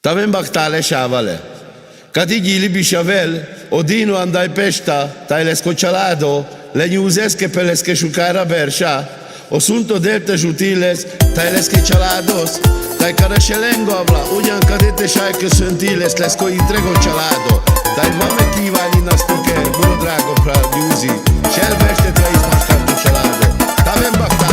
Tavem bactale sciavale. Catigili bisciavel, odino andai pesta, tai le scoccialado, le niusesche per le schiucara berscia, o sunto delte jutiles, tai le schichalados, tai carascelengovla, uian cadete șaică sentiles, le sco intrego cialado, tai vame chivani nastuche, buro drago fra diuzi, šel bește trăis mașcartu cialado. Tavem bactale